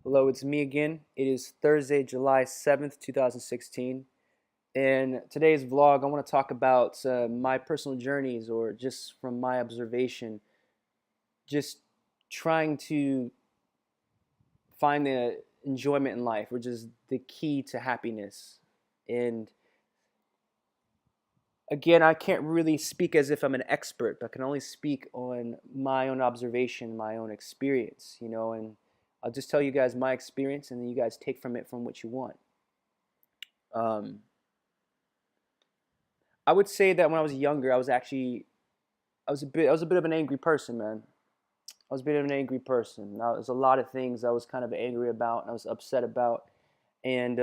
Hello, it's me again. It is Thursday, July 7th, 2016. And today's vlog, I want to talk about my personal journeys or just from my observation, just trying to find the enjoyment in life, which is the key to happiness. And again, I can't really speak as if I'm an expert, but I can only speak on my own observation, my own experience, and I'll just tell you guys my experience and then you guys take from it from what you want. Um, I would say that when I was younger, I was a bit of an angry person, man. I was a bit of an angry person. Now, there's a lot of things I was kind of angry about and I was upset about, and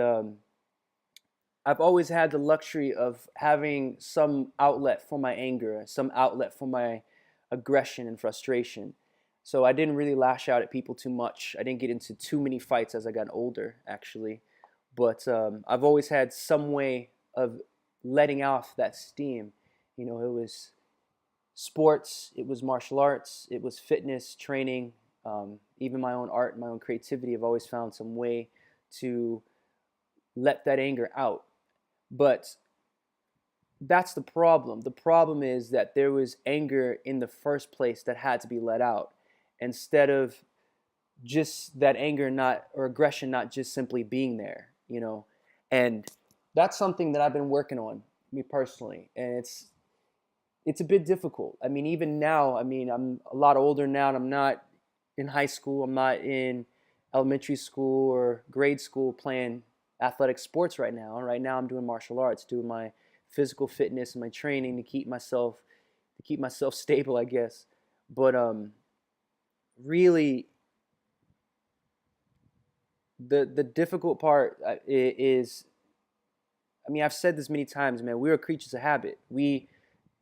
I've always had the luxury of having some outlet for my anger, some outlet for my aggression and frustration. So I didn't really lash out at people too much. I didn't get into too many fights as I got older, actually. But I've always had some way of letting off that steam. It was sports, it was martial arts, it was fitness, training, even my own art, my own creativity. I've always found some way to let that anger out. But that's the problem. The problem is that there was anger in the first place that had to be let out instead of just that anger not or aggression not just simply being there. And that's something that I've been working on, me personally, and it's a bit difficult. I mean, even now, I mean, I'm a lot older now and I'm not in high school, I'm not in elementary school or grade school playing athletic sports right now. Right now I'm doing martial arts, doing my physical fitness and my training to keep myself stable, I guess. But really the difficult part is, I mean, I've said this many times, man, we're creatures of habit. We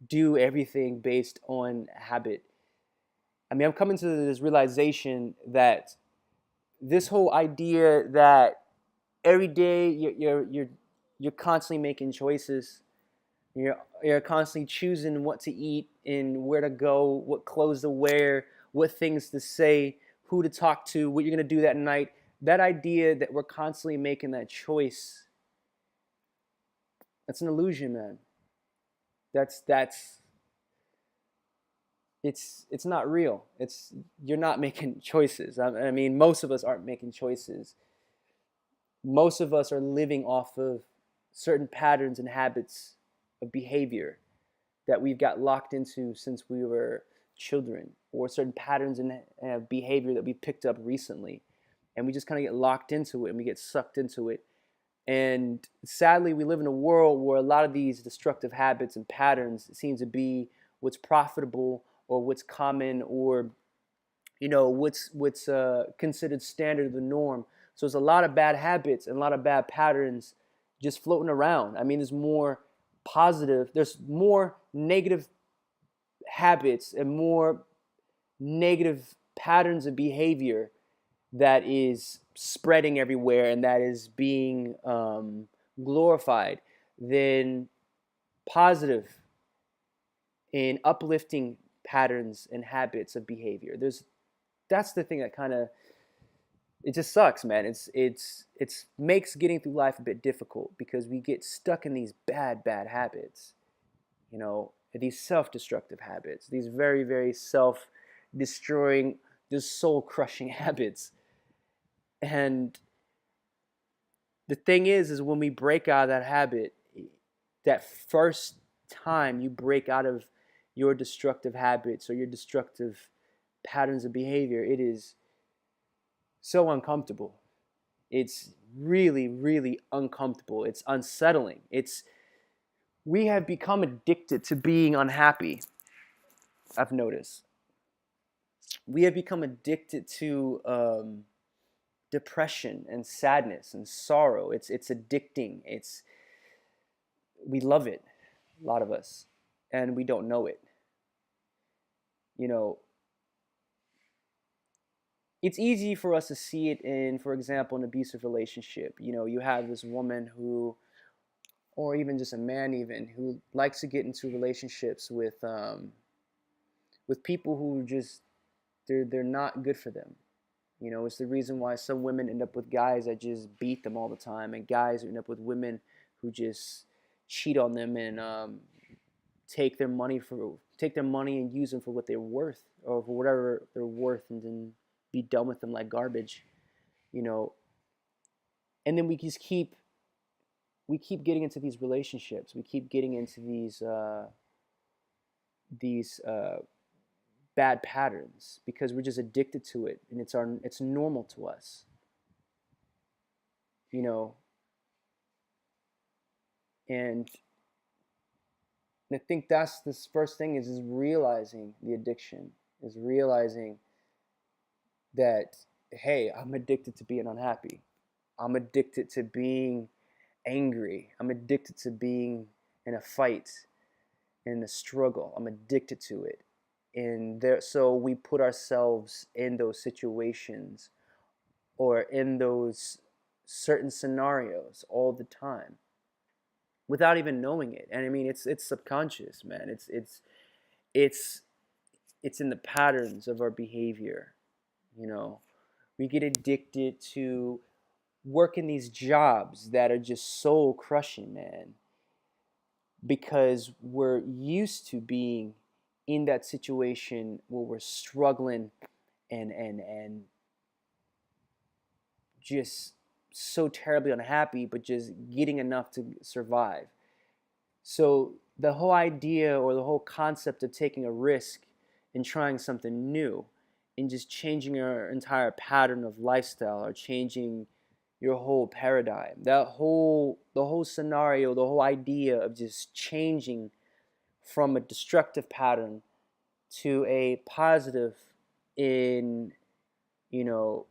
do everything based on habit. I mean, I'm coming to this realization that this whole idea that every day you're constantly making choices. You're constantly choosing what to eat and where to go, what clothes to wear, what things to say, who to talk to, what you're gonna do that night. That idea that we're constantly making that choice, that's an illusion, man. That's it's not real. It's You're not making choices. I mean, most of us aren't making choices. Most of us are living off of certain patterns and habits of behavior that we've got locked into since we were children, or certain patterns and behavior that we picked up recently. And we just kind of get locked into it and we get sucked into it. And sadly, we live in a world where a lot of these destructive habits and patterns seem to be what's profitable or what's common or what's considered standard of the norm. So there's a lot of bad habits and a lot of bad patterns just floating around. I mean, there's more negative habits and more negative patterns of behavior that is spreading everywhere and that is being glorified than positive and uplifting patterns and habits of behavior. That's the thing that kind of, it just sucks, man. It's makes getting through life a bit difficult because we get stuck in these bad habits, these self-destructive habits, these very very self-destroying, these soul-crushing habits. And the thing is when we break out of that habit, that first time you break out of your destructive habits or your destructive patterns of behavior, it is so uncomfortable. It's really, really uncomfortable. It's unsettling. We have become addicted to being unhappy. I've noticed we have become addicted to depression and sadness and sorrow. It's addicting. We love it, a lot of us, and we don't know it. You know, it's easy for us to see it in, for example, an abusive relationship. You have this woman who, or even just a man, even who likes to get into relationships with people who just they're not good for them. You know, it's the reason why some women end up with guys that just beat them all the time, and guys end up with women who just cheat on them and take their money and use them for what they're worth or for whatever they're worth, and then be done with them like garbage. You know, and then we keep getting into these relationships. We keep getting into these bad patterns because we're just addicted to it, and it's normal to us. You know, and I think that's this first thing is realizing the addiction, is realizing that, hey, I'm addicted to being unhappy. I'm addicted to being angry. I'm addicted to being in a fight, in a struggle. I'm addicted to it. And there, so we put ourselves in those situations or in those certain scenarios all the time without even knowing it. And I mean, it's subconscious, man. It's it's in the patterns of our behavior. You know, we get addicted to working these jobs that are just soul crushing, man, because we're used to being in that situation where we're struggling and just so terribly unhappy, but just getting enough to survive. So the whole idea or the whole concept of taking a risk and trying something new and just changing your entire pattern of lifestyle or changing your whole paradigm, the whole scenario, the whole idea of just changing from a destructive pattern to a positive in, you know,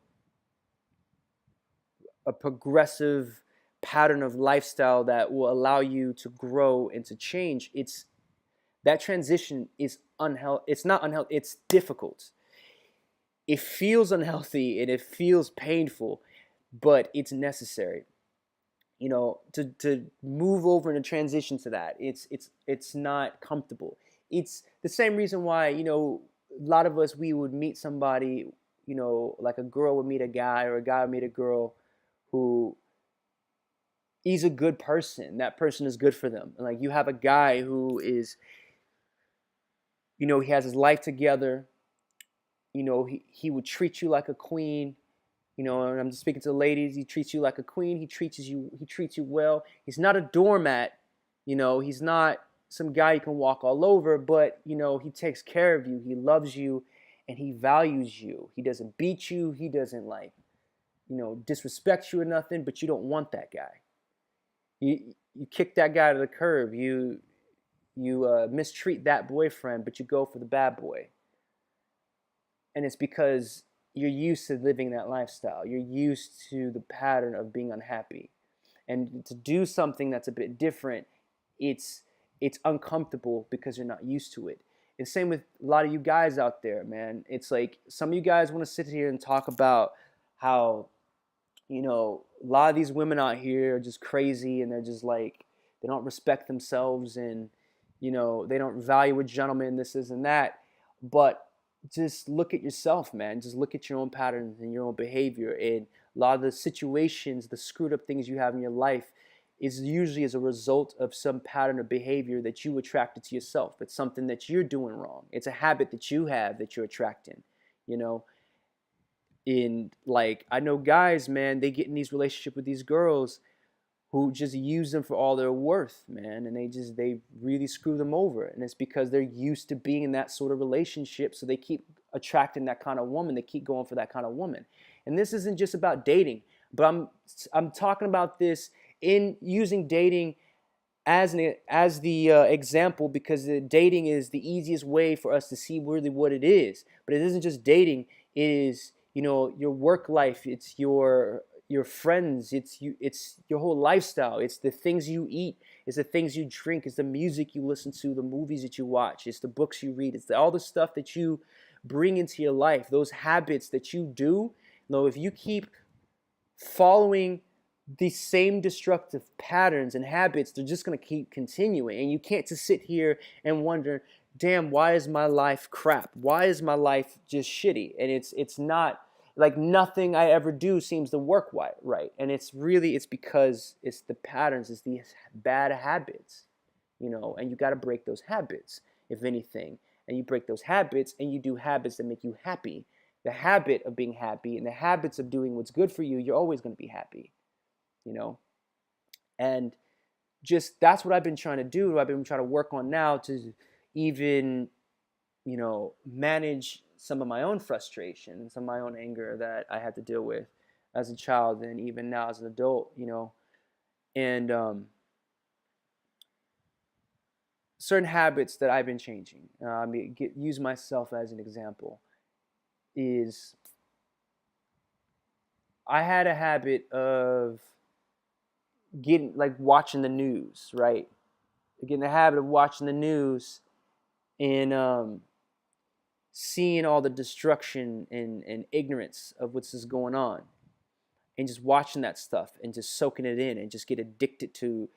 a progressive pattern of lifestyle that will allow you to grow and to change. It's that transition is unhealthy. It's not unhealthy, it's difficult. It feels unhealthy and it feels painful, but it's necessary. You know, to move over and to transition to that, it's not comfortable. It's the same reason why, you know, a lot of us, we would meet somebody, you know, like a girl would meet a guy or a guy would meet a girl who, he's a good person, that person is good for them. And like, you have a guy who is, you know, he has his life together. You know, he would treat you like a queen. You know, and I'm just speaking to the ladies. He treats you like a queen. He treats you well. He's not a doormat. You know, he's not some guy you can walk all over, but, you know, he takes care of you. He loves you and he values you. He doesn't beat you. He doesn't, like, you know, disrespect you or nothing, but you don't want that guy. You kick that guy to the curb. You mistreat that boyfriend, but you go for the bad boy. And it's because you're used to living that lifestyle. You're used to the pattern of being unhappy. And to do something that's a bit different, it's uncomfortable because you're not used to it. And same with a lot of you guys out there, man. It's like some of you guys want to sit here and talk about how, you know, a lot of these women out here are just crazy and they're just like, they don't respect themselves and, you know, they don't value a gentleman, this and that. But just look at yourself, man. Just look at your own patterns and your own behavior. And a lot of the situations, the screwed up things you have in your life is usually as a result of some pattern of behavior that you attracted to yourself. It's something that you're doing wrong. It's a habit that you have that you're attracting, you know. In, like, I know guys, man, they get in these relationships with these girls who just use them for all they're worth, man, and they really screw them over. And it's because they're used to being in that sort of relationship, so they keep attracting that kind of woman. They keep going for that kind of woman. And this isn't just about dating, but I'm talking about this in using dating as the example, because the dating is the easiest way for us to see really what it is. But it isn't just dating. It is, you know, your work life. It's your friends. It's your whole lifestyle. It's the things you eat. It's the things you drink. It's the music you listen to. The movies that you watch. It's the books you read. It's all the stuff that you bring into your life. Those habits that you do. You know, if you keep following the same destructive patterns and habits, they're just going to keep continuing. And you can't just sit here and wonder, damn, why is my life crap? Why is my life just shitty? And it's not like nothing I ever do seems to work right. And it's because it's the patterns, it's these bad habits, and you got to break those habits, if anything. And you break those habits and you do habits that make you happy. The habit of being happy and the habits of doing what's good for you, you're always going to be happy, you know? And just that's what I've been trying to do. I've been trying to work on now to even, manage some of my own frustration, some of my own anger that I had to deal with as a child and even now as an adult, and certain habits that I've been changing. Use myself as an example. Is I had a habit of getting like watching the news, right? Getting the habit of watching the news and seeing all the destruction and ignorance of what's just going on, and just watching that stuff and just soaking it in and just get addicted to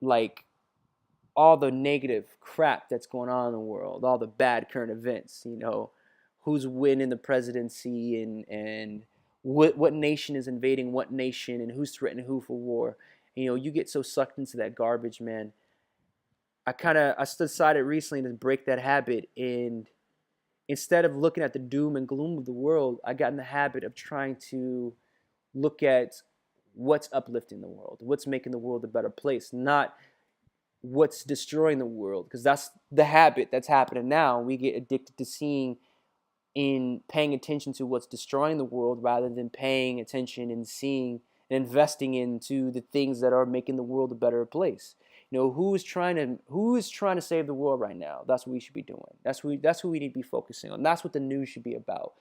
like all the negative crap that's going on in the world, all the bad current events, who's winning the presidency and what nation is invading what nation and who's threatening who for war. You get so sucked into that garbage, man. I decided recently to break that habit, and instead of looking at the doom and gloom of the world, I got in the habit of trying to look at what's uplifting the world, what's making the world a better place, not what's destroying the world, because that's the habit that's happening now. We get addicted to paying attention to what's destroying the world rather than paying attention and seeing and investing into the things that are making the world a better place. Who is trying to save the world right now? That's what we should be doing. That's who we need to be focusing on. That's what the news should be about.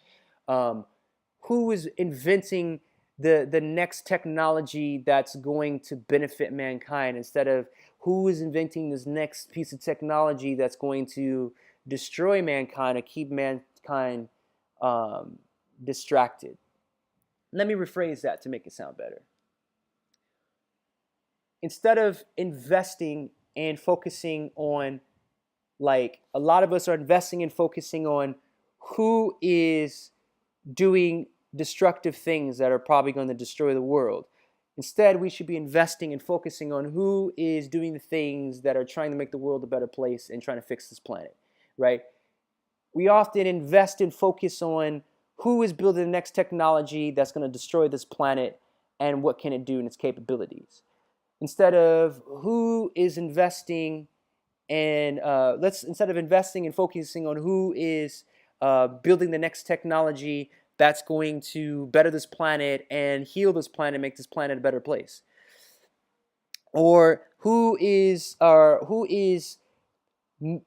Who is inventing the next technology that's going to benefit mankind, instead of who is inventing this next piece of technology that's going to destroy mankind or keep mankind distracted. Let me rephrase that to make it sound better. Instead of investing and focusing on, like, a lot of us are investing and focusing on who is doing destructive things that are probably going to destroy the world. Instead, we should be investing and focusing on who is doing the things that are trying to make the world a better place and trying to fix this planet, right? We often invest and focus on who is building the next technology that's going to destroy this planet and what can it do and its capabilities, instead of who is investing and instead of investing and focusing on who is building the next technology that's going to better this planet and heal this planet, make this planet a better place, or who is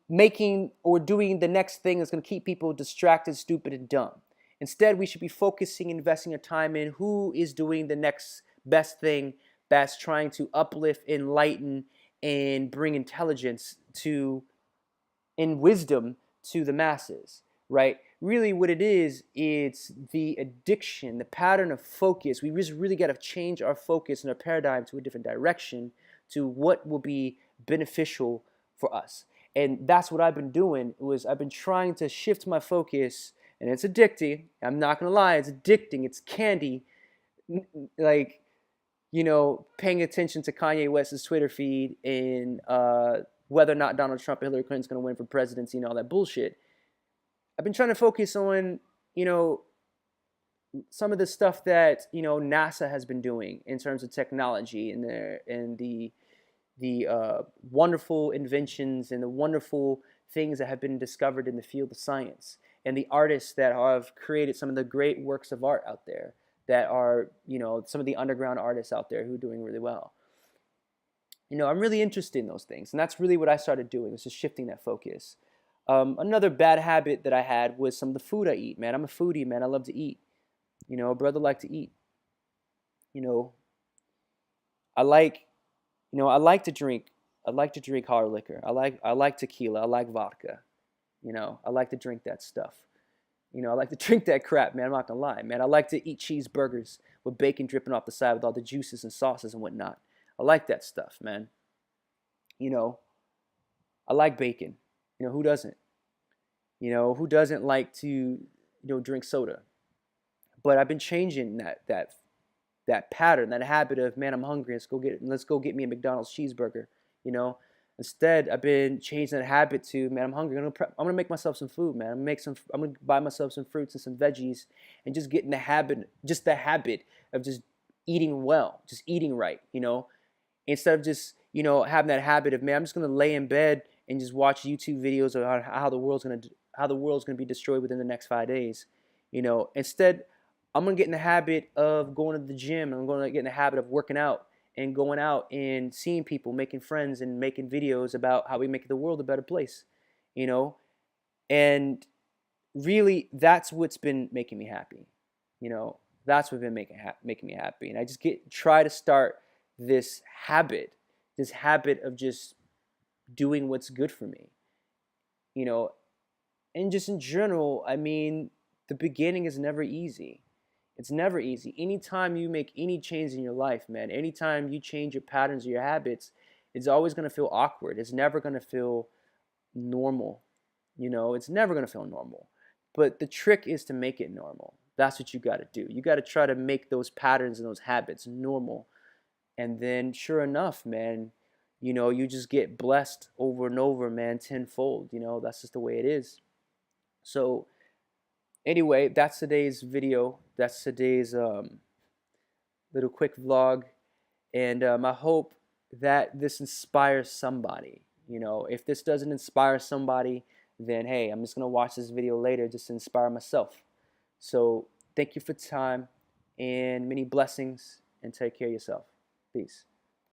making or doing the next thing that's going to keep people distracted, stupid, and dumb. Instead, we should be focusing, investing our time in who is doing the next best thing that's trying to uplift, enlighten, and bring intelligence to and wisdom to the masses, right? Really what it is, it's the addiction, the pattern of focus. We just really got to change our focus and our paradigm to a different direction, to what will be beneficial for us. And that's what I've been doing, was I've been trying to shift my focus, and it's addicting. I'm not going to lie, it's addicting. It's candy. Like, paying attention to Kanye West's Twitter feed and whether or not Donald Trump or Hillary Clinton's going to win for presidency and all that bullshit. I've been trying to focus on, some of the stuff that, NASA has been doing in terms of technology and the wonderful inventions and the wonderful things that have been discovered in the field of science, and the artists that have created some of the great works of art out there, that are, some of the underground artists out there who are doing really well. I'm really interested in those things, and that's really what I started doing, was just shifting that focus. Another bad habit that I had was some of the food I eat, man. I'm a foodie, man. I love to eat. A brother like to eat. I like, I like to drink. I like to drink hard liquor. I like tequila. I like vodka. I like to drink that stuff. I like to drink that crap, man. I'm not gonna lie, man. I like to eat cheeseburgers with bacon dripping off the side with all the juices and sauces and whatnot. I like that stuff, man. I like bacon. Who doesn't? Who doesn't like to, drink soda? But I've been changing that pattern, that habit of, man, I'm hungry. Let's go get me a McDonald's cheeseburger. You know, instead I've been changing that habit to, man, I'm hungry. I'm gonna make myself some food, man. I'm gonna buy myself some fruits and some veggies, and just get in the habit of just eating well, just eating right. You know, instead of just having that habit of, man, I'm just gonna lay in bed and just watch YouTube videos of how the world's gonna be destroyed within the next 5 days. Instead, I'm gonna get in the habit of going to the gym. I'm gonna get in the habit of working out and going out and seeing people, making friends, and making videos about how we make the world a better place. You know, and really, that's what's been making me happy. You know, that's what's been making me happy. And I just try to start this habit of just doing what's good for me. You know, and just in general, I mean, the beginning is never easy. It's never easy. Anytime you make any change in your life, man, anytime you change your patterns or your habits, it's always going to feel awkward. It's never going to feel normal. It's never going to feel normal. But the trick is to make it normal. That's what you got to do. You got to try to make those patterns and those habits normal. And then, sure enough, man, you just get blessed over and over, man, tenfold. That's just the way it is. So, anyway, that's today's video. That's today's little quick vlog. And I hope that this inspires somebody. If this doesn't inspire somebody, then hey, I'm just going to watch this video later just to inspire myself. So thank you for time and many blessings, and take care of yourself. Peace.